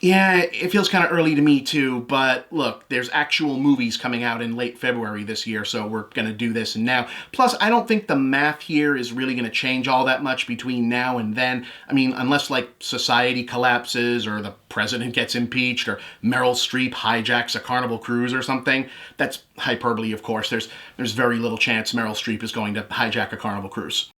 Yeah, it feels kind of early to me too, but look, there's actual movies coming out in late February this year, so we're going to do this now. Plus, I don't think the math here is really going to change all that much between now and then. I mean, unless like society collapses or the president gets impeached or Meryl Streep hijacks a Carnival cruise or something. That's hyperbole, of course. There's very little chance Meryl Streep is going to hijack a Carnival cruise.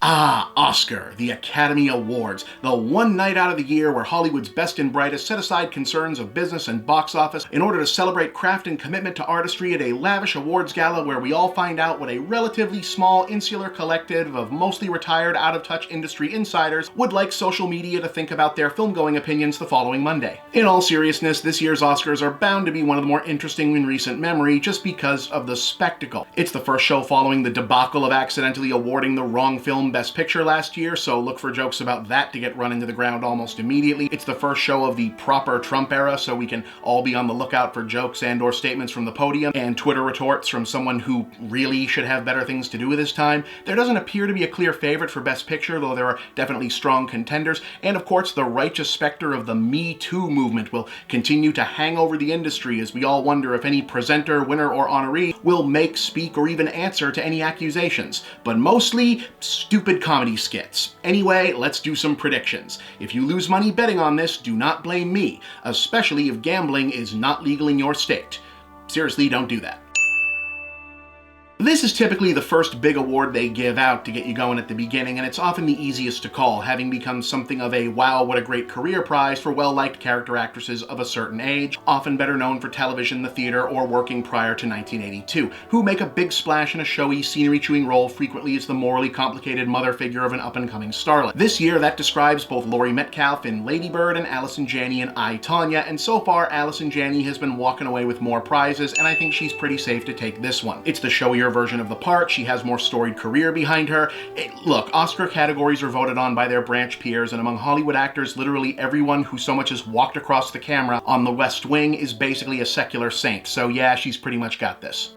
Ah, Oscar, the Academy Awards, the one night out of the year where Hollywood's best and brightest set aside concerns of business and box office in order to celebrate craft and commitment to artistry at a lavish awards gala where we all find out what a relatively small, insular collective of mostly retired, out-of-touch industry insiders would like social media to think about their film-going opinions the following Monday. In all seriousness, this year's Oscars are bound to be one of the more interesting in recent memory just because of the spectacle. It's the first show following the debacle of accidentally awarding the wrong film Best Picture last year, so look for jokes about that to get run into the ground almost immediately. It's the first show of the proper Trump era, so we can all be on the lookout for jokes and or statements from the podium and Twitter retorts from someone who really should have better things to do with his time. There doesn't appear to be a clear favorite for Best Picture, though there are definitely strong contenders, and of course the righteous specter of the Me Too movement will continue to hang over the industry as we all wonder if any presenter, winner, or honoree will make, speak, or even answer to any accusations. But mostly, stupid comedy skits. Anyway, let's do some predictions. If you lose money betting on this, do not blame me, especially if gambling is not legal in your state. Seriously, don't do that. This is typically the first big award they give out to get you going at the beginning, and it's often the easiest to call, having become something of a wow, what a great career prize for well-liked character actresses of a certain age, often better known for television, the theater, or working prior to 1982, who make a big splash in a showy, scenery-chewing role frequently as the morally complicated mother figure of an up-and-coming starlet. This year, that describes both Laurie Metcalf in Lady Bird and Allison Janney in I, Tonya, and so far, Allison Janney has been walking away with more prizes, and I think she's pretty safe to take this one. It's the showier version of the part, she has more storied career behind her. Look, Oscar categories are voted on by their branch peers, and among Hollywood actors, literally everyone who so much as walked across the camera on The West Wing is basically a secular saint, so yeah, she's pretty much got this.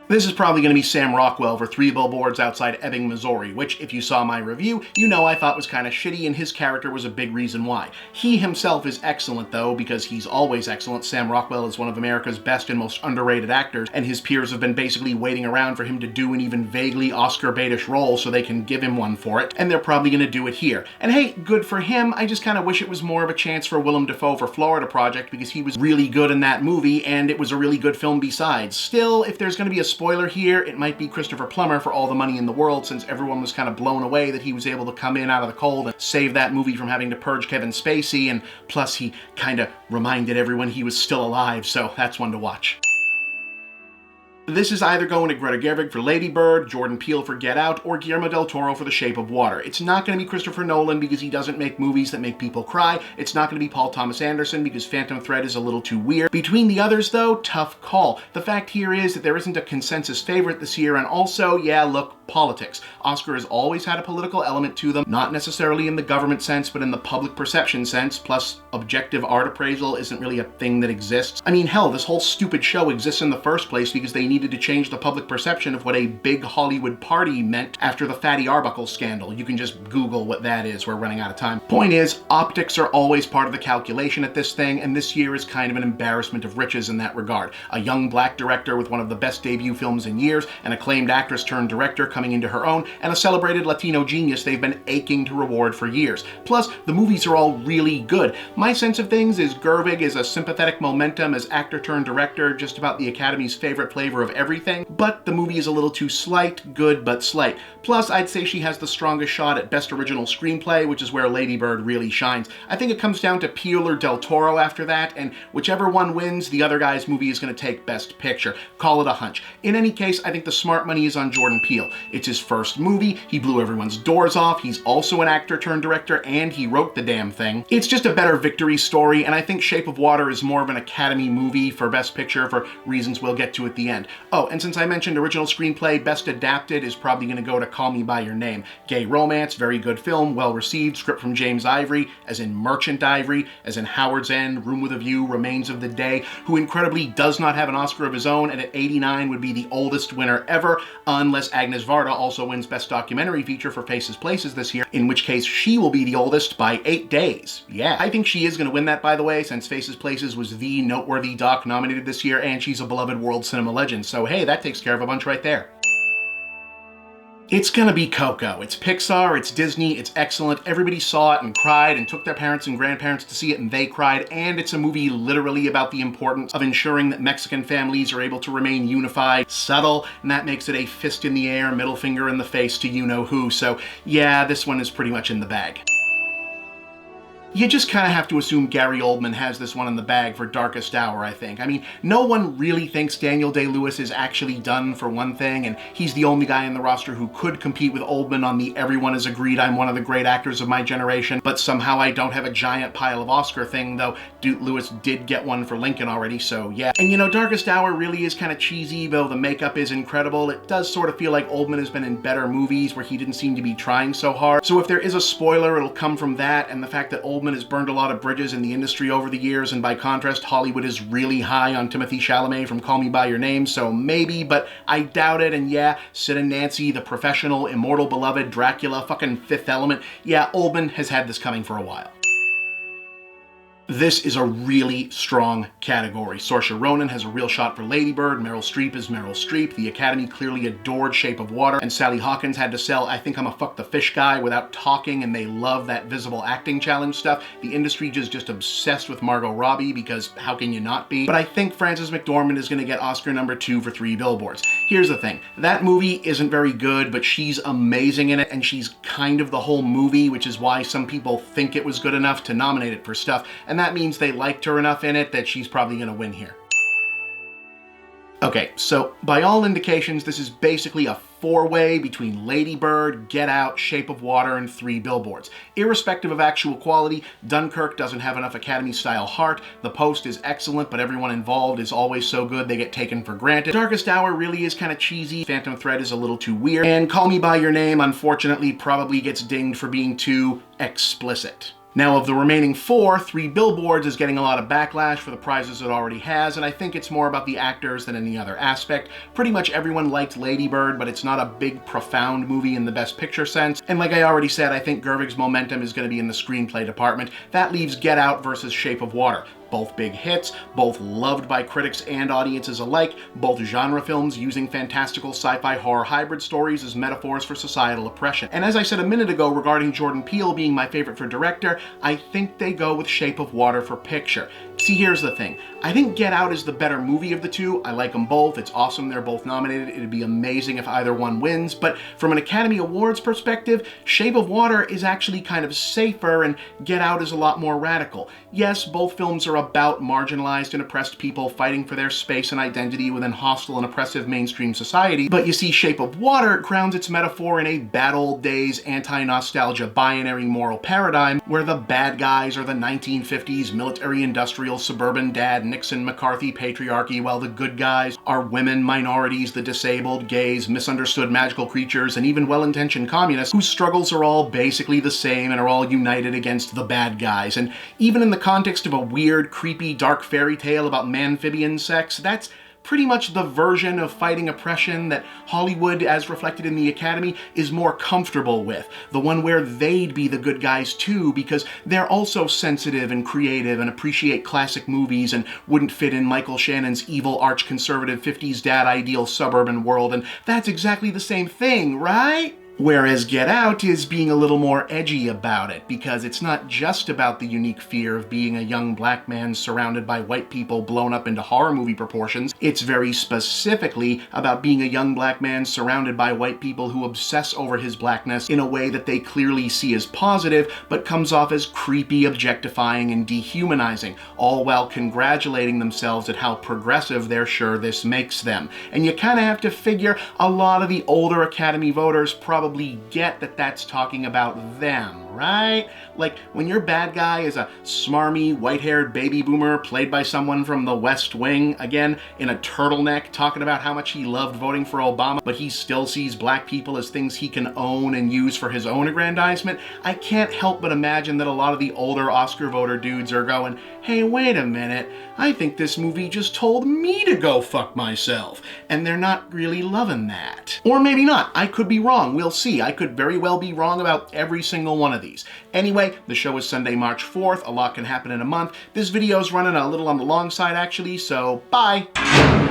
This is probably going to be Sam Rockwell for 3 Billboards Outside Ebbing, Missouri, which, if you saw my review, you know I thought was kind of shitty, and his character was a big reason why. He himself is excellent, though, because he's always excellent. Sam Rockwell is one of America's best and most underrated actors, and his peers have been basically waiting around for him to do an even vaguely Oscar baitish role so they can give him one for it, and they're probably going to do it here. And hey, good for him. I just kind of wish it was more of a chance for Willem Dafoe for Florida Project, because he was really good in that movie, and it was a really good film besides. Still, if there's going to be a spoiler here, it might be Christopher Plummer for All the Money in the World, since everyone was kind of blown away that he was able to come in out of the cold and save that movie from having to purge Kevin Spacey, and plus he kind of reminded everyone he was still alive, so that's one to watch. This is either going to Greta Gerwig for Lady Bird, Jordan Peele for Get Out, or Guillermo del Toro for The Shape of Water. It's not going to be Christopher Nolan because he doesn't make movies that make people cry. It's not going to be Paul Thomas Anderson because Phantom Thread is a little too weird. Between the others, though, tough call. The fact here is that there isn't a consensus favorite this year, and also, yeah, look, politics. Oscar has always had a political element to them, not necessarily in the government sense, but in the public perception sense, plus objective art appraisal isn't really a thing that exists. I mean, hell, this whole stupid show exists in the first place because they needed to change the public perception of what a big Hollywood party meant after the Fatty Arbuckle scandal. You can just Google what that is. We're running out of time. Point is, optics are always part of the calculation at this thing, and this year is kind of an embarrassment of riches in that regard. A young black director with one of the best debut films in years, an acclaimed actress turned director coming into her own, and a celebrated Latino genius they've been aching to reward for years. Plus, the movies are all really good. My sense of things is Gerwig is a sympathetic momentum as actor turned director, just about the Academy's favorite flavor of everything, but the movie is a little too slight, good but slight. Plus, I'd say she has the strongest shot at Best Original Screenplay, which is where Lady Bird really shines. I think it comes down to Peele or Del Toro after that, and whichever one wins, the other guy's movie is going to take Best Picture. Call it a hunch. In any case, I think the smart money is on Jordan Peele. It's his first movie, he blew everyone's doors off, he's also an actor turned director, and he wrote the damn thing. It's just a better victory story, and I think Shape of Water is more of an Academy movie for Best Picture for reasons we'll get to at the end. Oh, and since I mentioned original screenplay, Best Adapted is probably going to go to Call Me By Your Name. Gay romance, very good film, well received, script from James Ivory, as in Merchant Ivory, as in Howard's End, Room with a View, Remains of the Day, who incredibly does not have an Oscar of his own, and at 89 would be the oldest winner ever, unless Agnes Varda also wins Best Documentary Feature for Faces Places this year, in which case she will be the oldest by 8 days. Yeah, I think she is going to win that, by the way, since Faces Places was the noteworthy doc nominated this year, and she's a beloved world cinema legend, so hey, that takes care of a bunch right there. It's gonna be Coco. It's Pixar, it's Disney, it's excellent. Everybody saw it and cried and took their parents and grandparents to see it and they cried, and it's a movie literally about the importance of ensuring that Mexican families are able to remain unified. Subtle, and that makes it a fist in the air, middle finger in the face to you-know-who, so yeah, this one is pretty much in the bag. You just kind of have to assume Gary Oldman has this one in the bag for Darkest Hour, I think. I mean, no one really thinks Daniel Day-Lewis is actually done, for one thing, and he's the only guy in the roster who could compete with Oldman on the everyone has agreed I'm one of the great actors of my generation, but somehow I don't have a giant pile of Oscar thing, though Lewis did get one for Lincoln already, so yeah. And you know, Darkest Hour really is kind of cheesy, though the makeup is incredible. It does sort of feel like Oldman has been in better movies where he didn't seem to be trying so hard. So if there is a spoiler, it'll come from that and the fact that Oldman has burned a lot of bridges in the industry over the years, and by contrast, Hollywood is really high on Timothée Chalamet from Call Me By Your Name, so maybe, but I doubt it. And yeah, Sid and Nancy, The Professional, Immortal Beloved, Dracula, fucking Fifth Element, yeah, Oldman has had this coming for a while. This is a really strong category. Saoirse Ronan has a real shot for Lady Bird, Meryl Streep is Meryl Streep, the Academy clearly adored Shape of Water, and Sally Hawkins had to sell I Think I'm a Fuck the Fish Guy without talking, and they love that visible acting challenge stuff. The industry is just obsessed with Margot Robbie, because how can you not be? But I think Frances McDormand is going to get Oscar #2 for Three Billboards. Here's the thing, that movie isn't very good, but she's amazing in it, and she's kind of the whole movie, which is why some people think it was good enough to nominate it for stuff, and that means they liked her enough in it that she's probably going to win here. Okay, so by all indications, this is basically a four-way between Lady Bird, Get Out, Shape of Water, and Three Billboards. Irrespective of actual quality, Dunkirk doesn't have enough Academy-style heart, The Post is excellent, but everyone involved is always so good they get taken for granted. Darkest Hour really is kind of cheesy, Phantom Thread is a little too weird, and Call Me By Your Name, unfortunately, probably gets dinged for being too explicit. Now, of the remaining four, Three Billboards is getting a lot of backlash for the prizes it already has, and I think it's more about the actors than any other aspect. Pretty much everyone liked Lady Bird, but it's not a big, profound movie in the Best Picture sense. And like I already said, I think Gerwig's momentum is going to be in the screenplay department. That leaves Get Out versus Shape of Water. Both big hits, both loved by critics and audiences alike, both genre films using fantastical sci-fi horror hybrid stories as metaphors for societal oppression. And as I said a minute ago regarding Jordan Peele being my favorite for director, I think they go with Shape of Water for picture. See, here's the thing. I think Get Out is the better movie of the two. I like them both. It's awesome they're both nominated. It'd be amazing if either one wins. But from an Academy Awards perspective, Shape of Water is actually kind of safer and Get Out is a lot more radical. Yes, both films are about marginalized and oppressed people fighting for their space and identity within hostile and oppressive mainstream society. But you see, Shape of Water grounds its metaphor in a bad old days anti-nostalgia binary moral paradigm where the bad guys are the 1950s military-industrial suburban dad Nixon McCarthy patriarchy, while the good guys are women, minorities, the disabled, gays, misunderstood magical creatures, and even well-intentioned communists whose struggles are all basically the same and are all united against the bad guys. And even in the context of a weird, creepy, dark fairy tale about amphibian sex, that's pretty much the version of fighting oppression that Hollywood, as reflected in the Academy, is more comfortable with. The one where they'd be the good guys too, because they're also sensitive and creative and appreciate classic movies and wouldn't fit in Michael Shannon's evil arch-conservative 50s dad ideal suburban world, and that's exactly the same thing, right? Whereas Get Out is being a little more edgy about it, because it's not just about the unique fear of being a young black man surrounded by white people blown up into horror movie proportions. It's very specifically about being a young black man surrounded by white people who obsess over his blackness in a way that they clearly see as positive, but comes off as creepy, objectifying, and dehumanizing, all while congratulating themselves at how progressive they're sure this makes them. And you kind of have to figure a lot of the older Academy voters probably get that that's talking about them, right? Like when your bad guy is a smarmy, white-haired baby boomer played by someone from the West Wing, again, in a turtleneck, talking about how much he loved voting for Obama, but he still sees black people as things he can own and use for his own aggrandizement. I can't help but imagine that a lot of the older Oscar voter dudes are going, hey, wait a minute, I think this movie just told me to go fuck myself, and they're not really loving that. Or maybe not. I could be wrong. We'll see. I could very well be wrong about every single one of these. Anyway, the show is Sunday, March 4th. A lot can happen in a month. This video is running a little on the long side, actually, so bye!